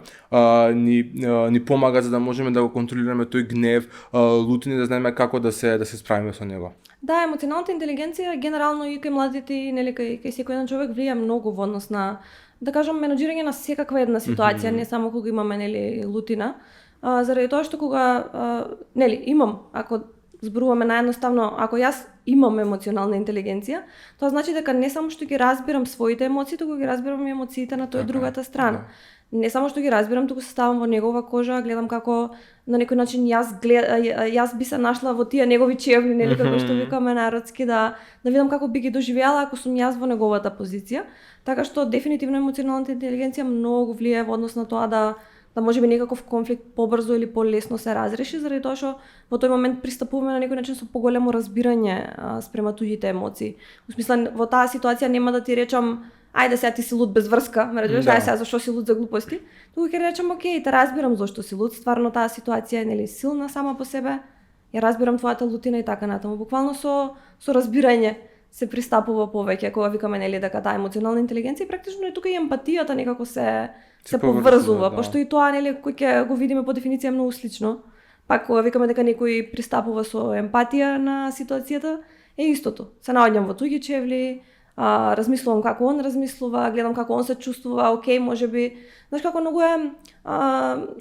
ни помага за да можеме да го контролираме тој гнев, лутина, да знаеме како да се справиме со него? Да, емоционалната интелигенција генерално и кај младите и нели кај секој еден човек влија многу во однос на, да кажам, менаџирање на секаква една ситуација, не само кога имаме нели лутина, заради тоа што кога нели имам, ако зборуваме наједноставно, ако јас имам емоционална интелигенција, тоа значи дека не само што ги разбирам своите емоции, туку ги разбирам и емоциите на тој другата страна. Не само што ги разбирам, туку се ставам во негова кожа, гледам како на некој начин јас би се нашла во тие негови чевли, нели како што викаме народски, да видам како би ги доживеала ако сум јас во неговата позиција. Така што дефинитивно емоционалната интелигенција многу влијае во однос на тоа да можеби некаков конфликт побрзо или полесно се разреши, заради тоа што во тој момент пристапуваме на некој начин со поголемо разбирање спрема туѓите емоции. Во смисла, во таа ситуација нема да ти речам ајде сега ти си луд без врска, ме разбираш, ајде сега зашто си луд за глупости. Туку ќе речам океј, те разбирам зашто си луд, стварно таа ситуација е нели силна сама по себе. Ја разбирам твојата лутина и така натаму. Буквално со разбирање се пристапува повеќе кога викаме нели дека таа емоционална интелигенција и практично и тука и емпатијата некако се поврзува, пошто и тоа нели кој ќе го видиме по дефиниција многу слично. Пак кога викаме дека некој пристапува со емпатија на ситуацијата, е истото. Се наоѓам во туѓи чевли, размислувам како он размислува, гледам како он се чувствува, океј, можеби, знаеш како многу е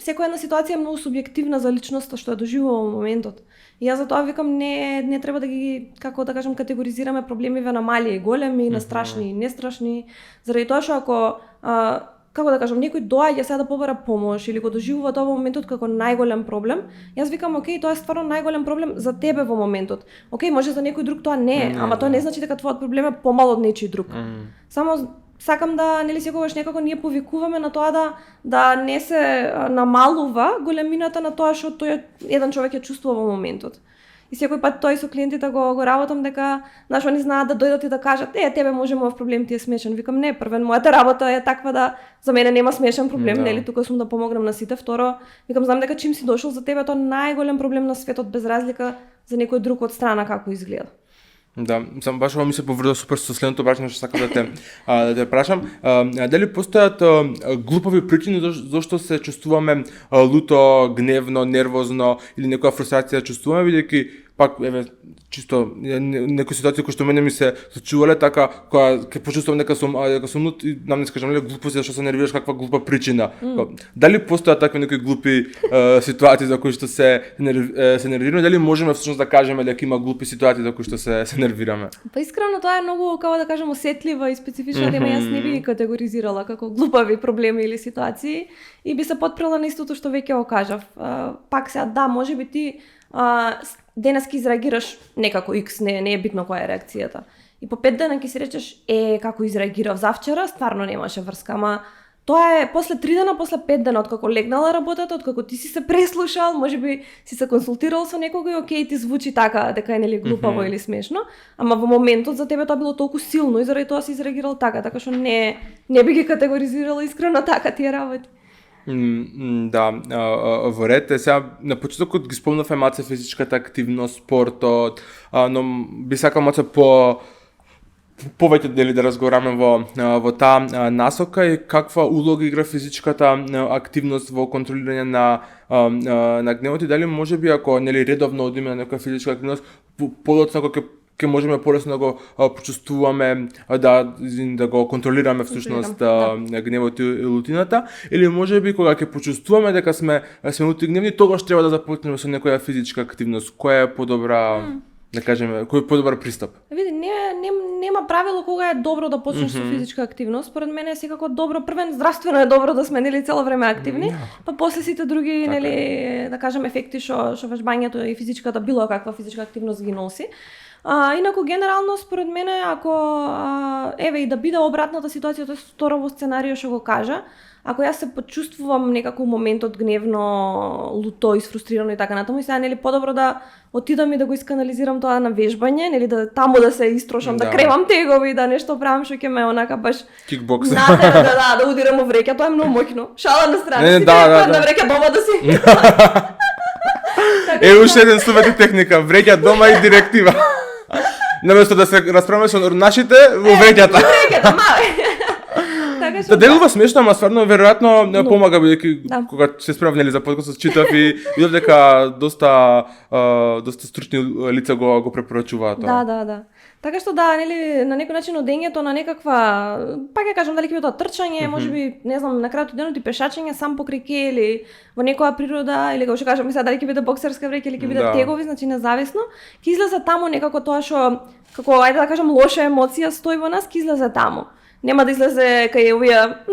секоја една ситуација е многу субјективна за личноста што ја доживува во моментот. И јас затоа викам не треба да ги, како да кажам, категоризираме проблемиве на мали и големи, на страшни и нестрашни, заради тоа што ако како да кажам, некој доаѓа сега да побара помош или го доживува тоа во моментот како најголем проблем, јас викам, океј, тоа е стварно најголем проблем за тебе во моментот. Океј, може за некој друг тоа не е, ама тоа не значи дека твојот проблем е помал од нечи друг. Само сакам да нели секогаш некако ние повикуваме на тоа да не се намалува големината на тоа што тој еден човек ја чувствува во моментот. И секој пат тој со клиентите го работам дека знаеш они знаат да дојдат и да кажат тебе можеме овој проблем ти е смешен. Викам не, првен мојата работа е таква да за мене нема смешен проблем, нели тука сум да помогнам на сите. Второ, викам знам дека чим си дошол за тебе тоа најголем проблем на светот без разлика за некој друг од страна како изгледа. Да, сам баш ова ми се поврза супер со следното прашање што сакам да те прашам. Дали постојат глупови причини зашто се чувствуваме луто, гневно, нервозно или некоја фрустрација чувствуваме, бидејќи пак чисто некои ситуации кои што мене ми се случувале така кога ќе почувствувам дека сум лут и нам не скажам глупост зашто се нервираш, каква глупа причина. Дали постојат такви некои глупи ситуации за кои што се нервираме, дали можеме всушност да кажеме дека има глупи ситуации за кои што се нервираме? Па искрено тоа е многу, како да кажам, осетлива и специфична тема, јас не би ги категоризирала како глупави проблеми или ситуации и би се потпрела на истото што веќе го кажав. Пак сега да, можеби ти денеска изреагираш некако X, не е битно која е реакцијата. И по 5 дена ќе си речеш, како изреагирав завчера, стварно немаше врска, ама тоа е после 3 дена, после 5 дена, откако легнала работата, откако ти си се преслушал, можеби си се консултирал со некого и океј, ти звучи така, дека е нели глупаво или смешно, ама во моментот за тебе тоа било толку силно и заради тоа си изреагирал така што не би ги категоризирала искрено така тие работи. Да, во ред е сега на почетокот ги спомнавме маце физичката активност, спортот, но би сакал маце повеќе дели да разговараме во таа насока и каква улога игра физичката активност во контролирање на гневот и дали можеби ако нели редовно одиме на некоја физичка активност подоцна кога ќе можеме полесно да го почувствуваме, да го контролираме всушност гневот и лутината, или можеби кога ќе почувствуваме дека сме лути гневни, тогаш треба да започнеме со некоја физичка активност. Која е подобра, да кажеме, кој е подобар пристап? Види, нема правило кога е добро да почнеш со физичка активност. Според мене е секако добро, првен здравствено е добро да сме нели цело време активни, па после сите други нели да кажем ефекти што вежбањето и физичката било каква физичка активност ги носи. Инаку генерално според мене ако еве и да биде обратната ситуација, тоа е второво сценарио што го кажа, ако јас се почувствувам некако моментот гневно, луто, изфрустрирано и така натаму, и сега нели подобро да отидам и да го исканализирам тоа на вежбање, нели да таму да се истрошам, да кремам тегови, да нешто правам што ќе ме онака баш кикбокс. Да удирам во вреќа, тоа е многу моќно. Шала на страна, си на вреќа дома да си. Уште еден совет и техника, вреќа дома и директива. Наместо да се расправаме со нашите во вреќата. Вреќата, Да делува смешно, ама стварно веројатно помага бидејќи кога се справнели за подкастот читав и видов дека доста стручни лица го препорачуваат тоа. Да. Така што да, нели на некој начин одењето на некаква, пак ја кажам дали ќе биде тоа трчање, можеби, не знам, на крајот денот и пешачење сам покрај ке или во некоја природа или како што кажам сега дали ќе биде боксерска вреќа или ќе биде тегови, значи независно, ќе излезе таму некако тоа што како ајде да кажам лоша емоција стои во нас, ќе излезе таму. Нема да излезе кај овие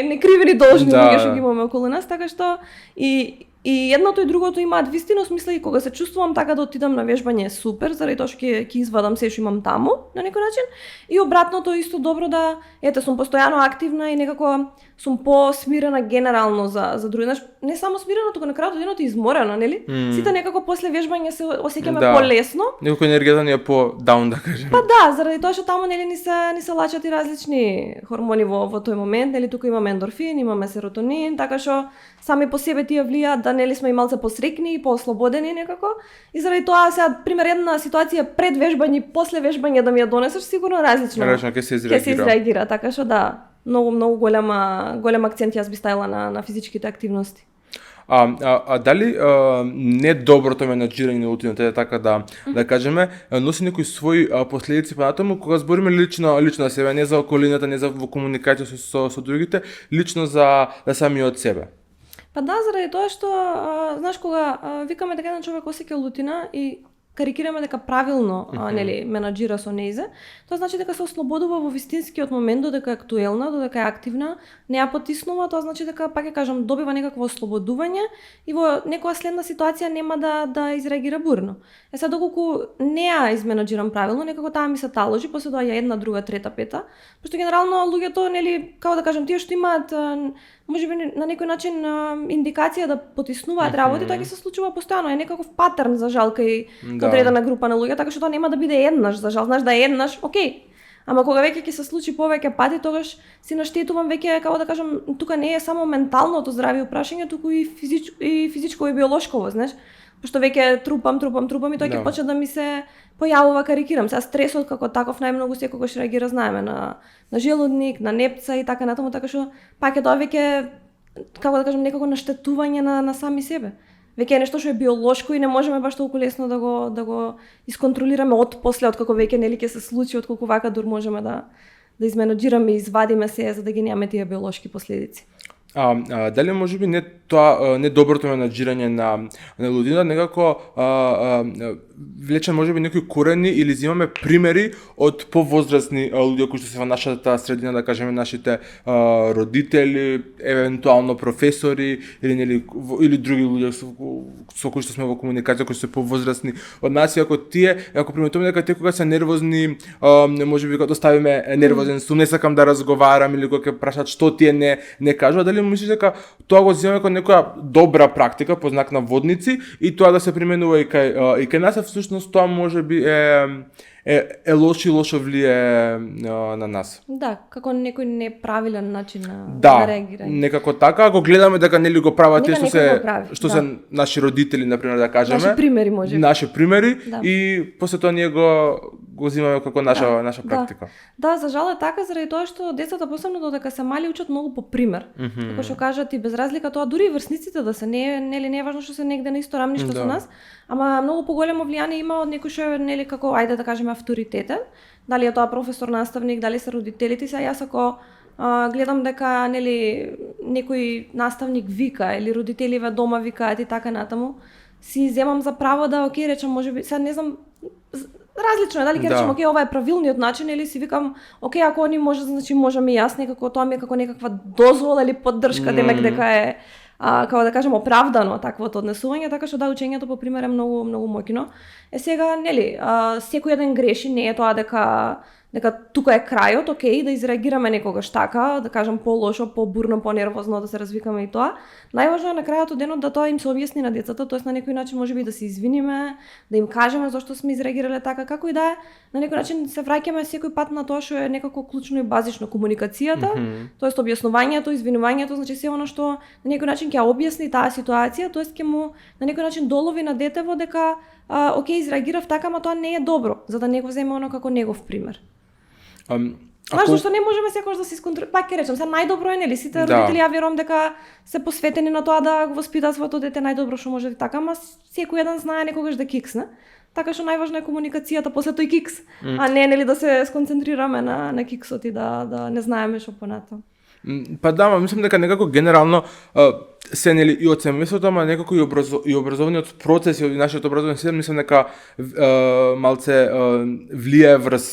некривени должни луѓе што ги имаме околу нас, така што и едното и другото имаат вистина смисла и кога се чувствувам така да отидам на вежбање е супер, заради тоа што ќе извадам се што имам таму на некој начин, и обратното исто добро да сум постојано активна и некако сум посмирена генерално за други. Знаеш, не само смирена, туку на крајот од денот и изморена, нели? Сите некако после вежбање се осеќаме полесно. Некако енергијата ни е по даун, да кажеме. Па да, заради тоа што таму нели ни се лачат и различни хормони во тој момент, нели тука имаме ендорфин, имаме серотонин, така што сами по себе тие влијаат да нели сме и малце посрекни и поослободени некако. И заради тоа сега пример една ситуација пред вежбање и после вежбање да ми ја донесеш сигурно различно. Ќе се изреагира, така што да, многу голем акцент јас би ставила на физичките активности. Дали недоброто менаџирање на лутината, така да кажеме, носи некои своји последици понатаму кога збориме лично за себе, не за околината, не за во комуникација со другите, лично за самиот себе? Па да, заради тоа што знаеш кога викаме дека еден човек осеќа лутина и карикираме дека правилно нели менаџира со нејзе, тоа значи дека се ослободува во вистинскиот момент, додека е актуелна, додека е активна, не ја потиснува, тоа значи дека пак ќе кажам добива некакво ослободување и во некоја следна ситуација нема да изреагира бурно. Сега доколку не ја изменаџирам правилно, некако таа ми се таложи, после доаѓа една, друга, трета, пета, пошто генерално луѓето нели како да кажам тие што имаат можеби на некој начин индикација да потиснуваат работи, тоа ќе се случува постојано, е некаков патерн за жал кај одредена група на луѓе, така што тоа нема да биде еднаш, за жал, знаеш да е еднаш, окей. Ама кога веќе ќе се случи повеќе пати, тогаш си наштетувам веќе, како да кажам, тука не е само менталното здравје прашање, туку и физичко и биолошково, знаеш. Пошто веќе трупам и тоа ќе почне да ми се појавува, карикирам. Сега стресот како таков најмногу секогаш реагира, знаеме, на желудник, на непца и така натаму, така што пак е тоа веќе, како да кажам, некако наштетување на сами себе. Веќе е нешто што е биолошко и не можеме баш толку лесно да го исконтролираме од после, од како веќе нели ќе се случи, од колку вака дур можеме да изменаџираме и извадиме се за да ги немаме тие биолошки последици. Дали можеби не тоа недоброто менаџирање на лудина некако влече можеби некои корени или земаме примери од повозрастни луѓе кои што се во нашата средина, да кажеме нашите родители, евентуално професори или други луѓе со кои што сме во комуникација, кои што се повозрастни од нас, и ако приметуваме дека тие кога се нервозни, можеби кога ставиме нервозен сум, не сакам да разговарам, или кога ќе прашаат што тие не кажува, дали дали мислиш дека тоа го земаме како некоја добра практика по знак на водници и тоа да се применува и кај нас, всушност тоа можеби е лошо влие на нас. Да, како некој неправилен начин на реагирање. Да, некако така, ако гледаме дека нели го прават тие што се наши родители, например, да кажеме. Наши примери можеби. Наши примери и после тоа ние го земаме како наша практика. Да, за жал е така заради тоа што децата посебно додека се мали учат многу по пример. Како што кажат и без разлика тоа дури и врсниците да се не е важно што се негде на исто рамниште со нас, ама многу поголемо влијание има од некој што е нели како ајде да кажеме авторитетен. Дали е тоа професор, наставник, дали се родителите се, јас ако гледам дека нели некој наставник вика или родителиве дома викаат и така натаму, си земам за право да окей речам можеби сега не знам различно е дали ќе речам окей ова е правилниот начин или си викам окей ако они може значи можам и јас некако тоа ми е како некаква дозвола или поддршка демек дека е како да кажем оправдано таквото однесување, така што да учењето по пример е многу моќно. Сега нели секој еден греши, не е тоа дека тука е крајот, окей, да изреагираме некогаш така, да кажам по-лошо, по-бурно, по-нервозно, да се развикаме и тоа. Најважно е на крајот од денот да тоа им се објасни на децата, тоест на некој начин можеби да се извиниме, да им кажеме зашто сме изреагирале така, како и да е, на некој начин се враќаме секој пат на тоа што е некако клучно и базично комуникацијата, тоест објаснувањето, извинувањето, значи се оно што на некој начин ќе објасни таа ситуација, тоест ќе му на некој начин долови на детево дека окей, изреагирав така, ама тоа не е добро, за да не го земе оно како негов пример. Важно што не можеме секогаш да се исконтролираме. Пак ќе речам, сега најдобро е нели сите родители ја верувам дека се посветени на тоа да го воспитаат своето дете најдобро што може така, ама секој еден знае некогаш да киксне. Така што најважно е комуникацијата после тој кикс, а не нели да се сконцентрираме на киксот и да не знаеме што понатаму. Па да, мислам дека некако генерално се нели и од семејството, ама некако и образовниот процес и нашиот образовен систем, мислам дека малце влие врз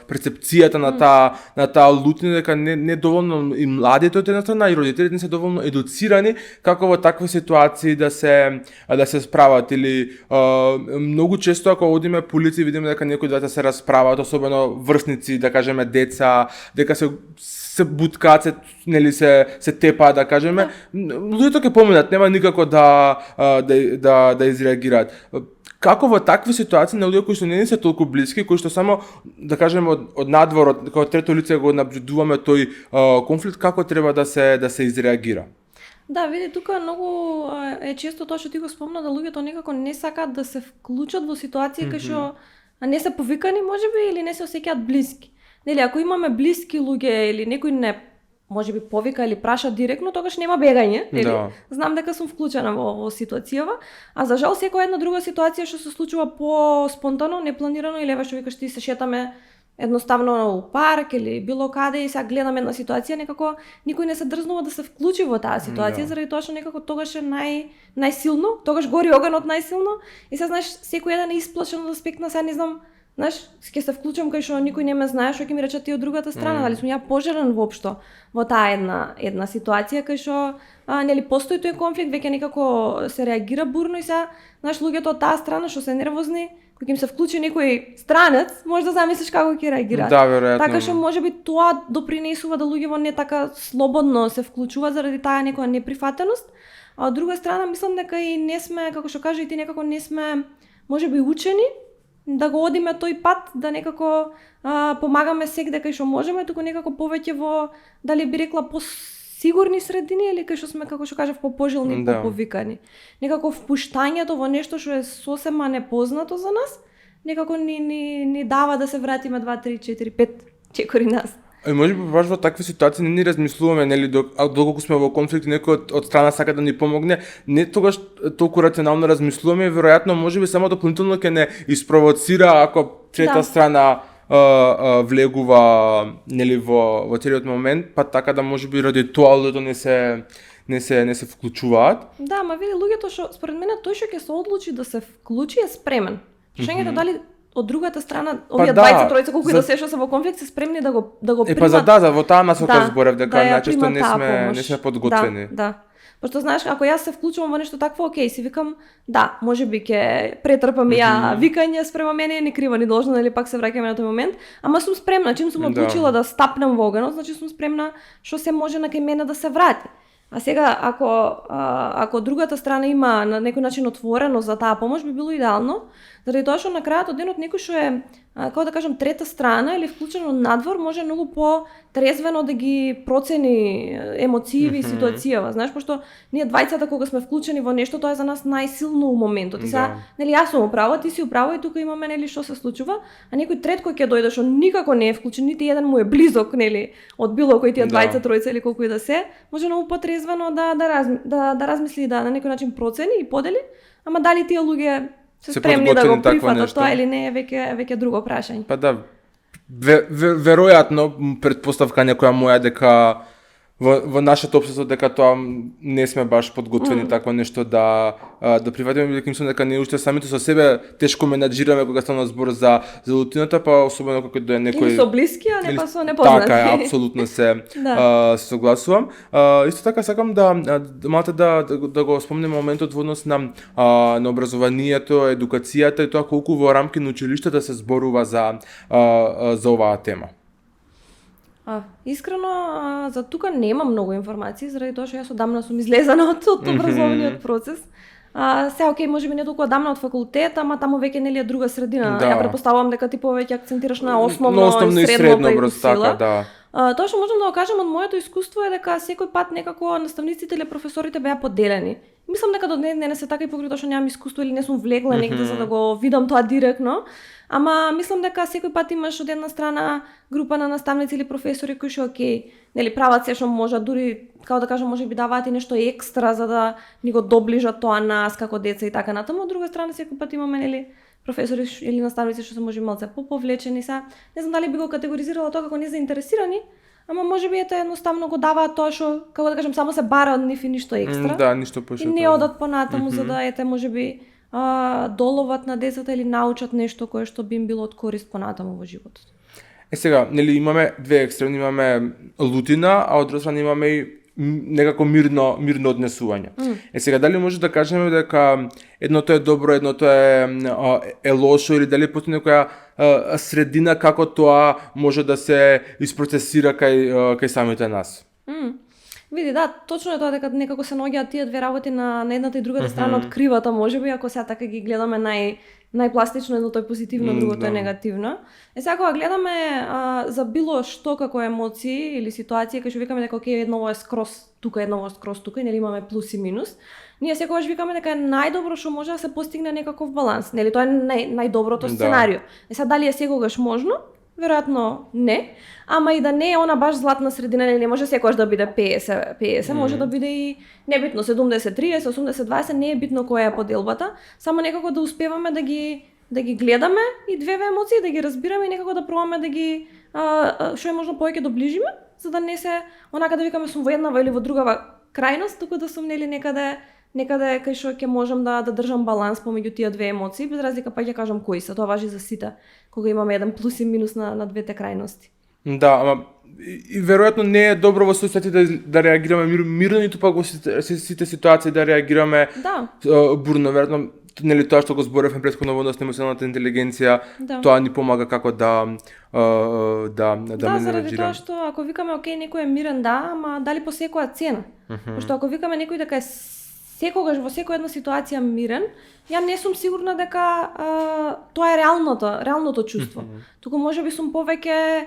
перцепцијата на таа лутина, дека не доволно и младите од една страна и родителите не се доволно едуцирани како во такви ситуации да се справат или многу често ако одиме по улици видиме дека некои двата се расправаат, особено врсници, да кажеме деца, дека се буткаат, нели се тепаат, да кажеме, луѓето ќе поминат, нема никако да изреагираат. Како во такви ситуации на луѓе кои што не се толку блиски, кои што само да кажеме од надвор, како трето лице го наблюдуваме тој конфликт, како треба да се изреагира? Да, види, тука многу е често тоа што ти го спомна, да луѓето некако не сакаат да се вклучат во ситуации кај што не се повикани можеби или не се осеќаат блиски. Нели, ако имаме блиски луѓе или некој не можеби повика или праша директно, тогаш нема бегање, нели? Да. Знам дека сум вклучена во ситуацијава, а за жал секоја една друга ситуација што се случува по спонтано, непланирано или еве што викаш ти се шетаме едноставно у парк или било каде и сега гледаме една ситуација, некако никој не се дрзнува да се вклучи во таа ситуација, заради тоа што некако тогаш е најсилно, тогаш гори огнот најсилно и сега знаеш секој еден е исплашен од аспект на сега не знам. Знаеш, ќе се вклучам кај што никој не ме знае, што ќе ми речат ти од другата страна, дали сум ја пожелен воопшто во таа една ситуација кај што нели постои тој конфликт, веќе некако се реагира бурно и сега, знаеш, луѓето од таа страна што се нервозни, кога им се вклучи некој странец, може да замислиш како ќе реагираат. Да, веројатно. Така што можеби тоа допринесува да луѓето не така слободно се вклучуваат заради таа некоја неприфатеност, а од друга страна мислам дека и не сме, како што кажа и ти, некако не сме можеби учени да го одиме тој пат, да некако помагаме секде кај што можеме, туку некако повеќе во, дали би рекла, по-сигурни средини или кај што сме, како што кажав, по-пожилни, по-повикани. Некако впуштањето во нешто што е сосема непознато за нас, некако ни дава да се вратиме 2, 3, 4, 5 чекори нас. И можеби баш во такви ситуации не ни размислуваме, нели, доколку сме во конфликт и некој од страна сака да ни помогне, не тогаш толку рационално размислуваме, веројатно можеби само дополнително ќе не испровоцира ако трета страна влегува нели во целиот момент, па така да можеби ради тоа луѓето не се вклучуваат. Да, ма види луѓето што според мене тој што ќе се одлучи да се вклучи е спремен. Прашањето дали од другата страна, овие двајца, тројца, колку и да се што се во конфликт, се спремни да го примат. Во таа насока зборев, дека најчесто не сме подготвени. Да. Пошто знаеш, ако јас се вклучувам во нешто такво, окей, си викам, да, можеби ќе претрпам ја викање спрема мене, ни крива, ни должна, или пак се враќаме на тој момент, ама сум спремна, чим сум одлучила да стапнам во огнот, значи сум спремна што се може на кај мене да се врати. А сега, ако другата страна има на некој начин отворено за таа помош, би било идеално, заради тоа што на крајот од денот некој што е, како да кажам, трета страна или вклучено надвор, може многу по-трезвено да ги процени емоциите и ситуацијава. Знаеш, пошто ние двајцата кога сме вклучени во нешто, тоа е за нас најсилно у моментот. И сега, нели, јас сум управа, ти си управа и тука имаме, нели, што се случува, а некој трет кој ќе дојде што никако не е вклучен, нити еден му е близок, нели, од било кој тие двајца, тројца или колку и да се, може многу потрезвено да размисли, да на некој начин процени и подели, ама дали тие луѓе се спремни да го прифатат тоа или не е веќе друго прашање. Па да, веројатно претпоставка некоја моја дека во нашето општество дека тоа не сме баш подготвени такво нешто да прифатиме, бидејќи мислам дека ние уште самите со себе тешко менаџираме кога стана збор за лутината, па особено кога дојде некој или со блиски, а не па со непознати. Така е, апсолутно се согласувам. Исто така сакам малку да го спомнем моментот во однос на образованието, едукацијата и тоа колку во рамки на училиштата се зборува за оваа тема. Искрено, за тука нема многу информации, заради тоа што јас одамна сум излезана од образовниот процес. Се окей, можеби не толку одамна од факултет, ама таму веќе нели е друга средина. Ја претпоставувам дека ти повеќе акцентираш на основно и средно образование. Тоа што можам да го кажам од моето искуство е дека секој пат некако наставниците или професорите беа поделени. Мислам дека до денес е така и покрај тоа што немам искуство или не сум влегла негде за да го видам тоа директно. Ама мислам дека секој пат имаш од една страна група на наставници или професори кои што окей, нели прават се што можат, дури како да кажам можеби даваат и нешто екстра за да ни го доближат тоа нас како деца и така натаму. Од друга страна секој пат имаме нели професори или наставници што се може малце поповлечени се. Не знам дали би го категоризирала тоа како незаинтересирани, ама можеби ете едноставно го даваат тоа што како да кажам само се бара од нив и ништо екстра. Да, ништо пошто. И не одат понатаму за да ете можеби доловат на децата или научат нешто кое што би им било од корист понатаму во животот. Сега, нели имаме две екстремни, имаме лутина, а од друга страна имаме и некако мирно однесување. Сега дали може да кажеме дека едното е добро, едното е лошо или дали постои некоја средина како тоа може да се испроцесира кај самите нас? Види, да, точно е тоа дека некако се наоѓаат тие две работи на едната и другата страна од кривата, можеби, ако сега така ги гледаме најпластично, едното е позитивно, другото е негативно. Сега кога гледаме за било што како емоции или ситуации, кај што викаме дека окей, едново е скроз тука, едново е скроз тука и нели имаме плюс и минус, ние секогаш викаме дека е најдобро што може да се постигне некаков баланс, нели тоа е најдоброто сценарио. Сега дали е секогаш можно? Веројатно не, ама и да не е она баш златна средина, не може секогаш да биде 50, може да биде и небитно 70-30, 80-20, не е битно која е поделбата, само некако да успеваме да ги гледаме и две емоции, да ги разбираме и некако да пробаме да ги што е можно повеќе доближиме, за да не се онака да викаме сум во еднава или во другава крајност, туку да сум нели некаде кај што ќе можам да држам баланс помеѓу тие две емоции, без разлика па ќе кажам кои се, тоа важи за сите, кога имаме еден плюс и минус на двете крајности. Да, ама и веројатно не е добро во ситуацијата да реагираме мирно, ниту пак во сите ситуации да реагираме бурно, веројатно нели тоа што го зборевме претходно во однос на емоционалната интелигенција, тоа ни помага како да заради тоа што ако викаме окей некој е мирен, ама дали по секоја цена? Пошто ако викаме некој дека е секогаш во секоја една ситуација мирен, ја не сум сигурна дека тоа е реалното чувство. Туку можеби сум повеќе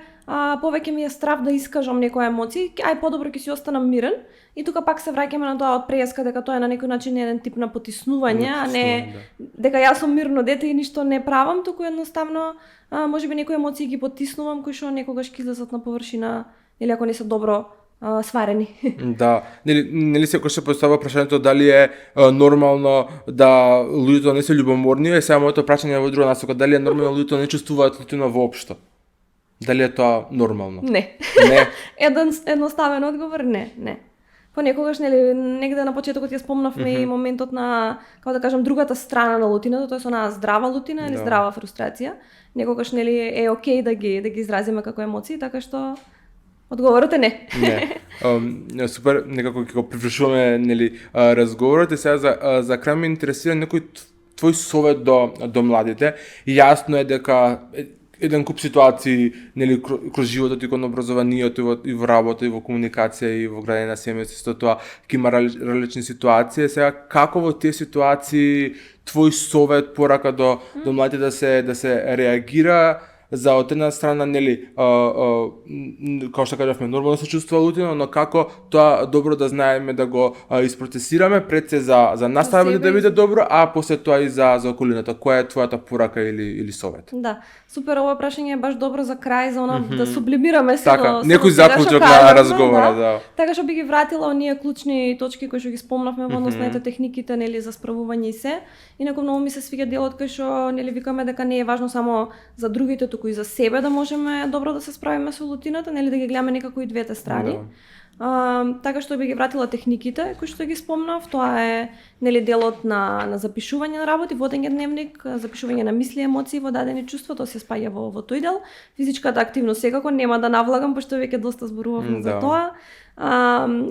ми е страв да искажам некоја емоција, ај подобро ќе си останам мирен и тука пак се враќаме на тоа од преска дека тоа е на некој начин еден тип на потиснување, а не дека јас сум мирно дете и ништо не правам, туку едноставно можеби некои емоции ги потиснувам кои што некогаш ќе излезат на површина или ако не се добро сварени. Да, нели секој се поставува прашањето дали е нормално да луѓето не се љубоморни, е само моето прашање во друга насока, дали е нормално луѓето не чувствуваат лутина воопшто? Дали е тоа нормално? Не. Едноставен одговор не. Понекогаш нели негде на почетокот ја спомнавме и моментот на како да кажам другата страна на лутината, тоа е она здрава лутина или здрава фрустрација. Некогаш нели е окей да ги изразиме како емоции, така што одговорот е не. Не. Супер, некако ќе го привршуваме нели разговорот и сега за крај ме интересира некој твој совет до младите. Јасно е дека еден куп ситуации, нели, кроз животот и кон образованието и во работа и во комуникација и во градење на семејство, тоа ќе има различни ситуации. Сега како во тие ситуации твој совет, порака до младите да се реагира за од една страна, нели, како што кажавме, нормално се чувствува лутина, но како тоа добро да знаеме да го isпроцесираме пред се за нас да биде добро, а после тоа и за околината. Која е твојата порака или совет? Да, супер, ова прашање е баш добро за крај, за она да сублимираме се. Така, некој заклучок на разговора, да. Така што би ги вратила оние клучни точки кои што ги спомнавме во однос на техниките, нели, за справување и се. Инаку многу ми се свиѓа делот кој што, нели, викаме дека не е важно само за другите, туку и за себе да можеме добро да се справиме со лутината, нели, да ги гледаме некако и двете страни. Така што би ги вратила техниките кои што ги спомнав, тоа е, нели, делот на запишување на работи, водење дневник, запишување на мисли, емоции во дадени чувства, тоа се спаѓа во тој дел. Физичката активност секако нема да навлагам, пошто веќе доста зборувавме за тоа.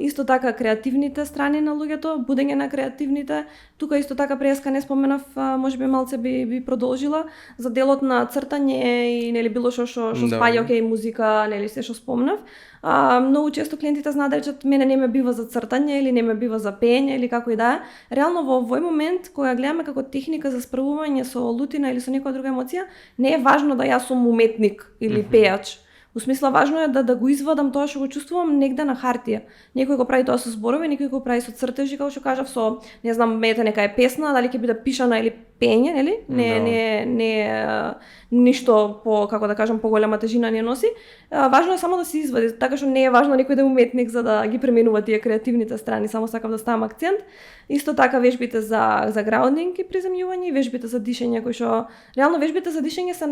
Исто така креативните страни на луѓето, будење на креативните. Тука исто така преска не споменав, можеби малце би продолжила за делот на цртање и, нели, било што спаѓа, окей, музика, нели, се што спомнав. Многу често клиентите знаат да речат мене не ме бива за цртање или не ме бива за пеење или како и да е. Реално во овој момент кога гледаме како техника за справување со лутина или со некоја друга емоција, не е важно да јас сум уметник или пејач. Во смисла, важно е да го извадам тоа што го чувствувам негде на хартија. Некој го прави тоа со зборови, некој го прави со цртежи, како што кажав, со, не знам, мета нека е песна, дали ќе биде пишана или пење, нели? Не ништо по, како да кажам, поголема тежина не носи. Важно е само да се извади, така што не е важно некој да е уметник за да ги пременува тие креативните страни, само сакав да ставам акцент. Исто така вежбите за граундинг и приземјување, вежбите за дишење, кои што реално вежбите за дишење се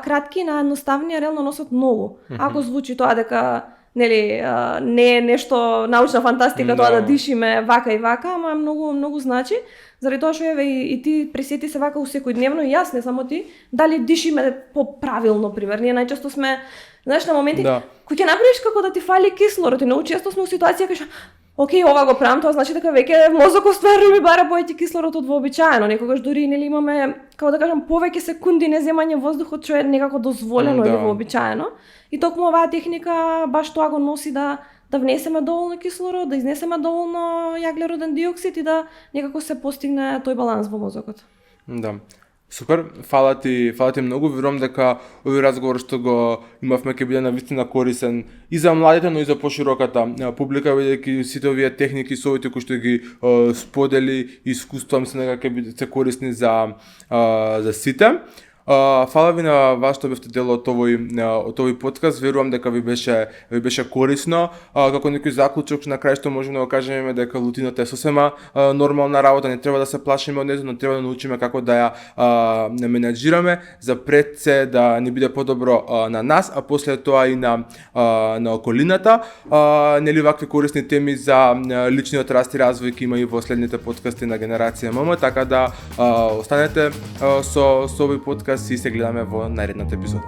кратки, наједноставни, реално носат многу. Ако звучи тоа дека, нели, не е нешто научна фантастика тоа да дишиме вака и вака, ама многу значи, заради тоа што еве и ти пресети се вака секојдневно и јас, не само ти, дали дишиме поправилно, пример. Ние најчесто сме, знаеш, на моменти кој ќе направиш како да ти фали кислород, и многу често сме у ситуација кај што окей, ова го правам, тоа значи дека веќе мозокот стварно ми бара поеќе кислород од вообичаено. Некогаш дури, нели, имаме, како да кажам, повеќе секунди неземање воздухот што е некако дозволено или вообичаено. И токму оваа техника баш тоа го носи да внесеме доволно кислород, да изнесеме доволно јаглероден диоксид и да некако се постигне тој баланс во мозокот. Да. Супер, фала ти многу, верувам дека овој разговор што го имавме ќе биде навистина корисен и за младите, но и за пошироката публика, бидејќи сите овие техники и совети кои што ги сподели искуствам се дека ќе бидат корисни за сите. Фала ви на вас што бевте дел од овој подкаст. Верувам дека ви беше корисно. Како некој заклучок на крај што можеме да го кажеме дека лутината е сосема нормална работа, не треба да се плашиме од неа, но треба да научиме како да ја менаџираме за пред се да ни биде подобро на нас, а после тоа и на околината. Нели вакви корисни теми за личниот раст и развој ќе има и во следните подкасти на Генерација ММ, така да останете со овој подкаст и се гледаме во наредната епизода.